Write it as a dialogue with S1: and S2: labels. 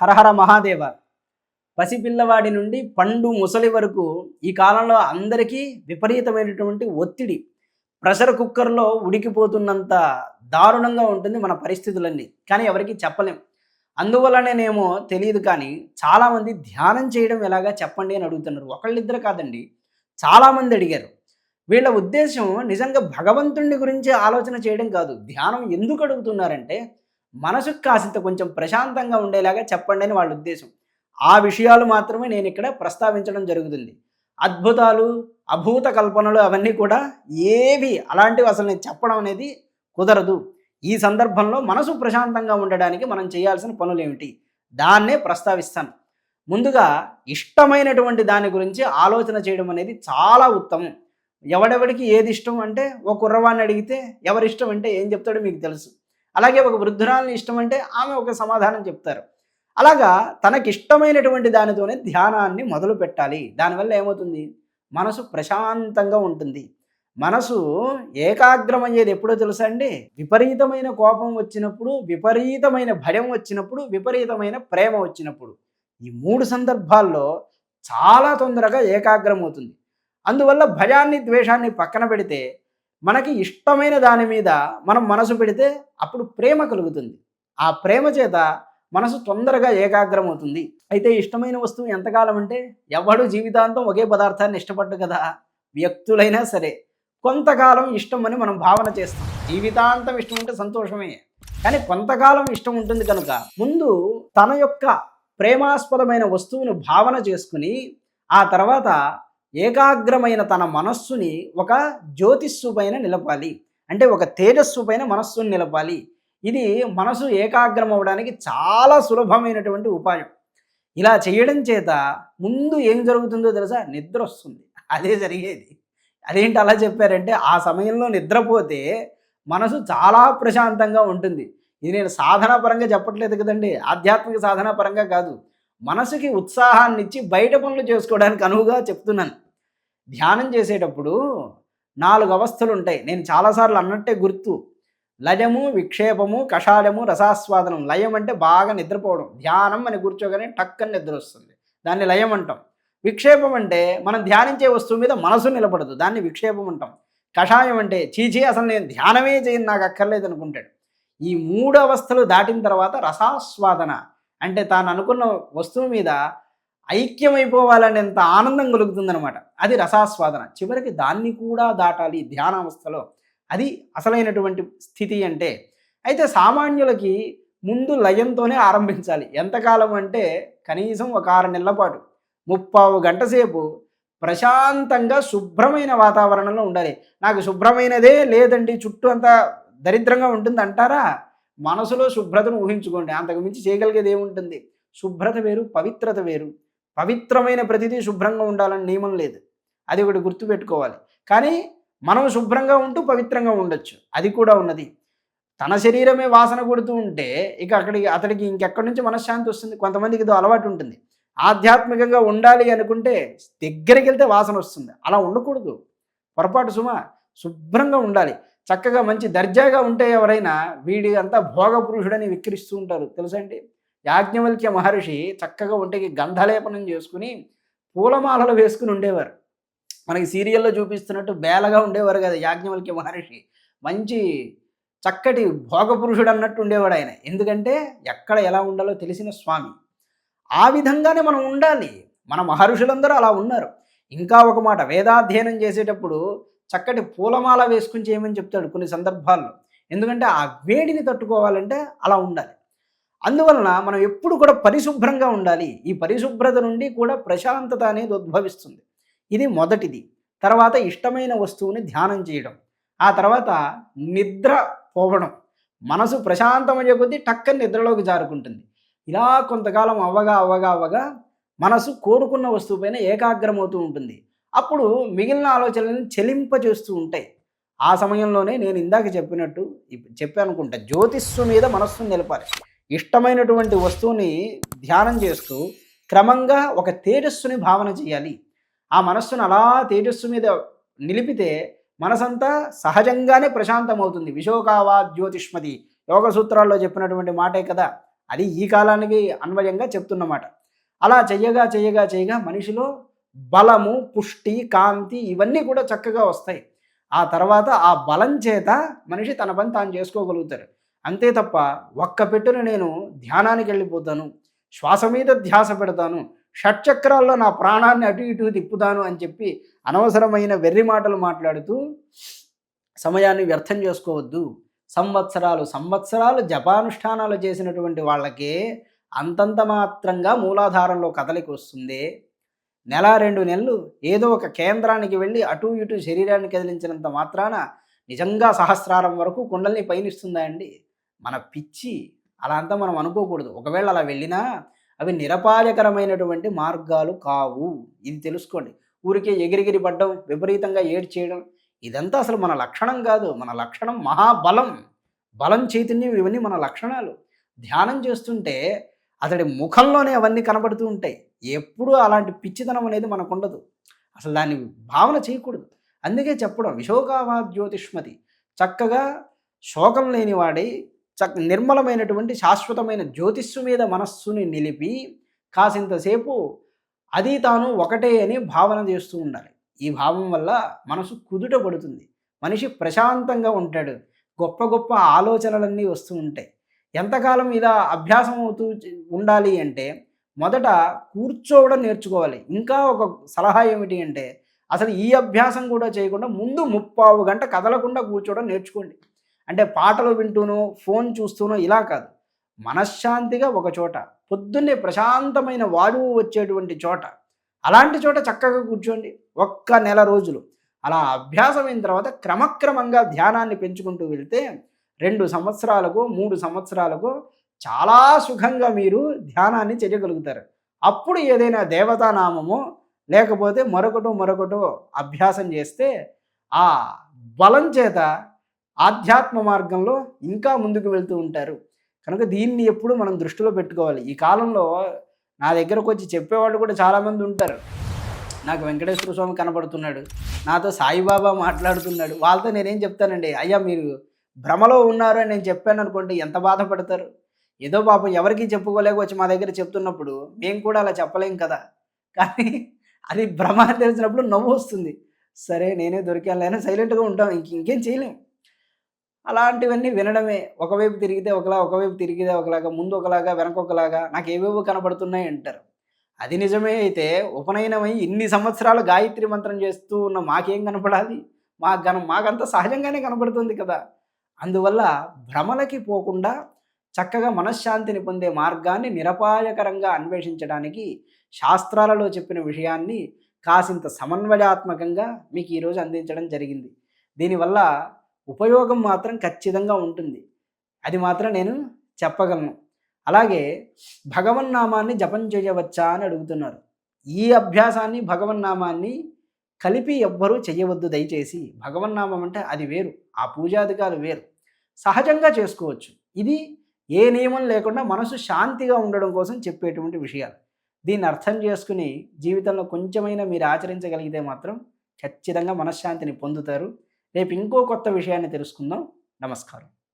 S1: హరహర మహాదేవ. పసిపిల్లవాడి నుండి పండు ముసలి వరకు ఈ కాలంలో అందరికీ విపరీతమైనటువంటి ఒత్తిడి. ప్రెషర్ కుక్కర్‌లో ఉడికిపోతున్నంత దారుణంగా ఉంటుంది మన పరిస్థితులన్నీ. కానీ ఎవరికీ చెప్పలేం. అందువల్లనేనేమో తెలీదు కానీ చాలామంది ధ్యానం చేయడం ఎలాగా చెప్పండి అని అడుగుతున్నారు. ఒకళ్ళిద్దరు కాదండి. చాలామంది అడిగారు. వీళ్ళ ఉద్దేశ్యం నిజంగా భగవంతుడిని గురించి ఆలోచన చేయడం కాదు. ధ్యానం ఎందుకు అడుగుతున్నారంటే మనసుకు కాసింత కొంచెం ప్రశాంతంగా ఉండేలాగా చెప్పండి అని వాళ్ళ ఉద్దేశం. ఆ విషయాలు మాత్రమే నేనిక్కడ ప్రస్తావించడం జరుగుతుంది. అద్భుతాలు, అభూత కల్పనలు అవన్నీ కూడా ఏవి అలాంటివి అసలు నేను చెప్పడం అనేది కుదరదు. ఈ సందర్భంలో మనసు ప్రశాంతంగా ఉండడానికి మనం చేయాల్సిన పనులేమిటి? దాన్నే ప్రస్తావిస్తాను. ముందుగా ఇష్టమైనటువంటి దాని గురించి ఆలోచన చేయడం అనేది చాలా ఉత్తమం. ఎవడెవడికి ఏది ఇష్టం అంటే ఒక కుర్రవాడిని అడిగితే ఎవరిష్టం అంటే ఏం చెప్తాడో మీకు తెలుసు. అలాగే ఒక వృద్ధురాలిని ఇష్టం అంటే ఆమె ఒక సమాధానం చెప్తారు. అలాగా తనకిష్టమైనటువంటి దానితోనే ధ్యానాన్ని మొదలు పెట్టాలి. దానివల్ల ఏమవుతుంది? మనసు ప్రశాంతంగా ఉంటుంది. మనసు ఏకాగ్రమయ్యేది ఎప్పుడో తెలుసా అండి? విపరీతమైన కోపం వచ్చినప్పుడు, విపరీతమైన భయం వచ్చినప్పుడు, విపరీతమైన ప్రేమ వచ్చినప్పుడు. ఈ 3 సందర్భాల్లో చాలా తొందరగా ఏకాగ్రమవుతుంది. అందువల్ల భయాన్ని, ద్వేషాన్ని పక్కన పెడితే మనకి ఇష్టమైన దాని మీద మనం మనసు పెడితే అప్పుడు ప్రేమ కలుగుతుంది. ఆ ప్రేమ చేత మనసు తొందరగా ఏకాగ్రమవుతుంది. అయితే ఇష్టమైన వస్తువు ఎంతకాలం అంటే ఎవడు జీవితాంతం ఒకే పదార్థాన్ని ఇష్టపడ్డు కదా. వ్యక్తులైనా సరే కొంతకాలం ఇష్టం అని మనం భావన చేస్తాం. జీవితాంతం ఇష్టం ఉంటే సంతోషమే, కానీ కొంతకాలం ఇష్టం ఉంటుంది కనుక ముందు తన యొక్క ప్రేమాస్పదమైన వస్తువును భావన చేసుకుని ఆ తర్వాత ఏకాగ్రమైన తన మనస్సుని ఒక జ్యోతిస్సు పైన నిలపాలి. అంటే ఒక తేజస్సు పైన మనస్సుని నిలపాలి. ఇది మనసు ఏకాగ్రం అవ్వడానికి చాలా సులభమైనటువంటి ఉపాయం. ఇలా చేయడం చేత ముందు ఏం జరుగుతుందో తెలుసా? నిద్ర వస్తుంది. అదే జరిగేది. అదేంటి అలా చెప్పారంటే ఆ సమయంలో నిద్రపోతే మనసు చాలా ప్రశాంతంగా ఉంటుంది. ఇది నేను సాధనా పరంగా చెప్పట్లేదు కదండి, ఆధ్యాత్మిక సాధనా పరంగా కాదు. మనసుకి ఉత్సాహాన్ని ఇచ్చి బయట పనులు చేసుకోవడానికి అనువుగా చెప్తున్నాను. ధ్యానం చేసేటప్పుడు 4 అవస్థలు ఉంటాయి. నేను చాలాసార్లు అన్నట్టే గుర్తు. లయము, విక్షేపము, కషాయము, రసాస్వాదనం. లయం అంటే బాగా నిద్రపోవడం. ధ్యానం అని కూర్చోగానే టక్కని నిద్ర వస్తుంది, దాన్ని లయం అంటాం. విక్షేపం అంటే మనం ధ్యానించే వస్తువు మీద మనసు నిలబడదు, దాన్ని విక్షేపం అంటాం. కషాయం అంటే చీచీ అసలు నేను ధ్యానమే చేయను, నాకు అక్కర్లేదు అనుకుంటాడు. ఈ 3 అవస్థలు దాటిన తర్వాత రసాస్వాదన అంటే తాను అనుకున్న వస్తువు మీద ఐక్యమైపోవాలనేంత ఆనందం కలుగుతుందనమాట. అది రసాస్వాదన. చివరికి దాన్ని కూడా దాటాలి ధ్యానావస్థలో. అది అసలైనటువంటి స్థితి అంటే. అయితే సామాన్యులకి ముందు లయంతోనే ఆరంభించాలి. ఎంతకాలం అంటే కనీసం ఒక 6 నెలల పాటు 30 గంట సేపు ప్రశాంతంగా శుభ్రమైన వాతావరణంలో ఉండాలి. నాకు శుభ్రమైనదే లేదండి, చుట్టూ అంతా దరిద్రంగా ఉంటుంది అంటారా? మనసులో శుభ్రతను ఊహించుకోండి. అంతకు మించి చేయగలిగేది ఏముంటుంది? శుభ్రత వేరు, పవిత్రత వేరు. పవిత్రమైన ప్రతిదీ శుభ్రంగా ఉండాలని నియమం లేదు. అది ఒకటి గుర్తుపెట్టుకోవాలి. కానీ మనం శుభ్రంగా ఉంటూ పవిత్రంగా ఉండొచ్చు, అది కూడా ఉన్నది. తన శరీరమే వాసన కొడుతూ ఉంటే ఇక అతడికి ఇంకెక్కడి నుంచి మనశ్శాంతి వస్తుంది? కొంతమందికి ఇదో అలవాటు ఉంటుంది. ఆధ్యాత్మికంగా ఉండాలి అనుకుంటే దగ్గరికి వెళ్తే వాసన వస్తుంది. అలా ఉండకూడదు, పొరపాటు సుమ. శుభ్రంగా ఉండాలి. చక్కగా మంచి దర్జాగా ఉంటే ఎవరైనా వీడి అంతా భోగ పురుషుడని విక్రిస్తూ ఉంటారు తెలుసండి. యాజ్ఞవల్క్య మహర్షి చక్కగా ఒంటికి గంధలేపనం చేసుకుని పూలమాలలు వేసుకుని ఉండేవారు. మనకి సీరియల్లో చూపిస్తున్నట్టు బేలగా ఉండేవారు కదా యాజ్ఞవల్క్య మహర్షి. మంచి చక్కటి భోగపురుషుడు అన్నట్టు ఉండేవాడు ఆయన. ఎందుకంటే ఎక్కడ ఎలా ఉండాలో తెలిసిన స్వామి. ఆ విధంగానే మనం ఉండాలి. మన మహర్షులందరూ అలా ఉన్నారు. ఇంకా ఒక మాట, వేదాధ్యయనం చేసేటప్పుడు చక్కటి పూలమాల వేసుకుని చేయమని చెప్తాడు కొన్ని సందర్భాల్లో. ఎందుకంటే ఆ వేడిని తట్టుకోవాలంటే అలా ఉండాలి. అందువలన మనం ఎప్పుడు కూడా పరిశుభ్రంగా ఉండాలి. ఈ పరిశుభ్రత నుండి కూడా ప్రశాంతత అనేది ఉద్భవిస్తుంది. ఇది మొదటిది. తర్వాత ఇష్టమైన వస్తువుని ధ్యానం చేయడం. ఆ తర్వాత నిద్ర పోవడం. మనసు ప్రశాంతమయ్యే కొద్దీ టక్కని నిద్రలోకి జారుకుంటుంది. ఇలా కొంతకాలం అవ్వగా మనసు కోరుకున్న వస్తువు పైన ఏకాగ్రమవుతూ ఉంటుంది. అప్పుడు మిగిలిన ఆలోచనలను చెలింపజేస్తూ ఉంటాయి. ఆ సమయంలోనే నేను ఇందాక చెప్పానుకుంటా, జ్యోతిస్సు మీద మనస్సును నిలపాలి. ఇష్టమైనటువంటి వస్తువుని ధ్యానం చేస్తూ క్రమంగా ఒక తేజస్సుని భావన చేయాలి. ఆ మనస్సును అలా తేజస్సు మీద నిలిపితే మనసంతా సహజంగానే ప్రశాంతమవుతుంది. విశోకావా జ్యోతిష్మతి యోగ సూత్రాల్లో చెప్పినటువంటి మాటే కదా. అది ఈ కాలానికి అన్వయంగా చెప్తున్నమాట. అలా చెయ్యగా చెయ్యగా చేయగా మనిషిలో బలము, పుష్టి, కాంతి ఇవన్నీ కూడా చక్కగా వస్తాయి. ఆ తర్వాత ఆ బలం చేత మనిషి తన పని తాను చేసుకోగలుగుతారు. అంతే తప్ప ఒక్క పెట్టున నేను ధ్యానానికి వెళ్ళిపోతాను, శ్వాస మీద ధ్యాస పెడతాను, షట్చక్రాల్లో నా ప్రాణాన్ని అటు ఇటు తిప్పుతాను అని చెప్పి అనవసరమైన వెర్రి మాటలు మాట్లాడుతూ సమయాన్ని వ్యర్థం చేసుకోవద్దు. సంవత్సరాలు సంవత్సరాలు జపానుష్ఠానాలు చేసినటువంటి వాళ్ళకే అంతంత మాత్రంగా మూలాధారంలో కదలిక వస్తుంది. నెల 2 నెలలు ఏదో ఒక కేంద్రానికి వెళ్ళి అటు ఇటు శరీరాన్ని కదిలించినంత మాత్రాన నిజంగా సహస్రారం వరకు కుండల్ని పయనిస్తుందా అండి? మన పిచ్చి. అలా అంతా మనం అనుకోకూడదు. ఒకవేళ అలా వెళ్ళినా అవి నిరపాయకరమైనటువంటి మార్గాలు కావు. ఇది తెలుసుకోండి. ఊరికే ఎగిరెగిరి పడ్డం, విపరీతంగా ఏడ్చేయడం ఇదంతా అసలు మన లక్షణం కాదు. మన లక్షణం మహాబలం. బలం, చైతన్యం ఇవన్నీ మన లక్షణాలు. ధ్యానం చేస్తుంటే అతడి ముఖంలోనే అవన్నీ కనబడుతూ ఉంటాయి. ఎప్పుడూ అలాంటి పిచ్చితనం అనేది మనకుండదు. అసలు దాన్ని భావన చేయకూడదు. అందుకే చెప్పడం విశోకావా జ్యోతిష్మతి. చక్కగా శోకం లేనివాడై నిర్మలమైనటువంటి శాశ్వతమైన జ్యోతిష్సు మీద మనస్సుని నిలిపి కాసింతసేపు అది తాను ఒకటే అని భావన చేస్తూ ఉండాలి. ఈ భావం వల్ల మనసు కుదుట పడుతుంది. మనిషి ప్రశాంతంగా ఉంటాడు. గొప్ప గొప్ప ఆలోచనలన్నీ వస్తూ ఉంటాయి. ఎంతకాలం ఇలా అభ్యాసం అవుతూ ఉండాలి అంటే మొదట కూర్చోవడం నేర్చుకోవాలి. ఇంకా ఒక సలహా ఏమిటి అంటే అసలు ఈ అభ్యాసం కూడా చేయకుండా ముందు 30 గంట కదలకుండా కూర్చోవడం నేర్చుకోండి. అంటే పాటలు వింటూనో ఫోన్ చూస్తూనో ఇలా కాదు. మనశ్శాంతిగా ఒక చోట పొద్దున్నే ప్రశాంతమైన వాయువు వచ్చేటువంటి చోట అలాంటి చోట చక్కగా కూర్చోండి. ఒక్క నెల రోజులు అలా అభ్యాసం అయిన తర్వాత క్రమక్రమంగా ధ్యానాన్ని పెంచుకుంటూ వెళ్తే 2 సంవత్సరాలకు 3 సంవత్సరాలకు చాలా సుఖంగా మీరు ధ్యానాన్ని చేయగలుగుతారు. అప్పుడు ఏదైనా దేవతానామమో లేకపోతే మరొకటో అభ్యాసం చేస్తే ఆ బలం చేత ఆధ్యాత్మ మార్గంలో ఇంకా ముందుకు వెళ్తూ ఉంటారు. కనుక దీన్ని ఎప్పుడు మనం దృష్టిలో పెట్టుకోవాలి. ఈ కాలంలో నా దగ్గరకు వచ్చి చెప్పేవాళ్ళు కూడా చాలామంది ఉంటారు. నాకు వెంకటేశ్వర స్వామి కనపడుతున్నాడు, నాతో సాయిబాబా మాట్లాడుతున్నాడు. వాళ్ళతో నేనేం చెప్తానండి, అయ్యా మీరు భ్రమలో ఉన్నారు అని నేను చెప్పాను అనుకోండి, ఎంత బాధపడతారు. ఏదో పాపం ఎవరికి చెప్పుకోలేక వచ్చి మా దగ్గర చెప్తున్నప్పుడు మేము కూడా అలా చెప్పలేం కదా. కానీ అది భ్రమ అని తెలిసినప్పుడు నవ్వు వస్తుంది. సరే నేనే దొరికాను సైలెంట్గా ఉంటాం, ఇంకేం చేయలేం. అలాంటివన్నీ వినడమే. ఒకవైపు తిరిగితే ఒకలా, ఒకవైపు తిరిగితే ఒకలాగా, ముందు ఒకలాగా, వెనక ఒకలాగా, నాకు ఏవేవో కనపడుతున్నాయి అంటారు. అది నిజమే అయితే ఉపనయనమై ఇన్ని సంవత్సరాలు గాయత్రి మంత్రం చేస్తూ ఉన్న మాకేం కనపడాలి? మాకంత సహజంగానే కనపడుతుంది కదా. అందువల్ల భ్రమలకి పోకుండా చక్కగా మనశ్శాంతిని పొందే మార్గాన్ని నిరపాయకరంగా అన్వేషించడానికి శాస్త్రాలలో చెప్పిన విషయాన్ని కాసింత సమన్వయాత్మకంగా మీకు ఈరోజు అందించడం జరిగింది. దీనివల్ల ఉపయోగం మాత్రం ఖచ్చితంగా ఉంటుంది. అది మాత్రం నేను చెప్పగలను. అలాగే భగవన్నామాన్ని జపం చేయవచ్చా అని అడుగుతున్నారు. ఈ అభ్యాసాన్ని భగవన్నామాన్ని కలిపి ఎవ్వరూ చెయ్యవద్దు దయచేసి. భగవన్నామం అంటే అది వేరు, ఆ పూజాధికాలు వేరు. సహజంగా చేసుకోవచ్చు. ఇది ఏ నియమం లేకుండా మనసు శాంతిగా ఉండడం కోసం చెప్పేటువంటి విషయాలు. దీన్ని అర్థం చేసుకుని జీవితంలో కొంచెమైనా మీరు ఆచరించగలిగితే మాత్రం ఖచ్చితంగా మనశ్శాంతిని పొందుతారు. రేపు ఇంకో కొత్త విషయాన్ని తెలుసుకుందాం. నమస్కారం.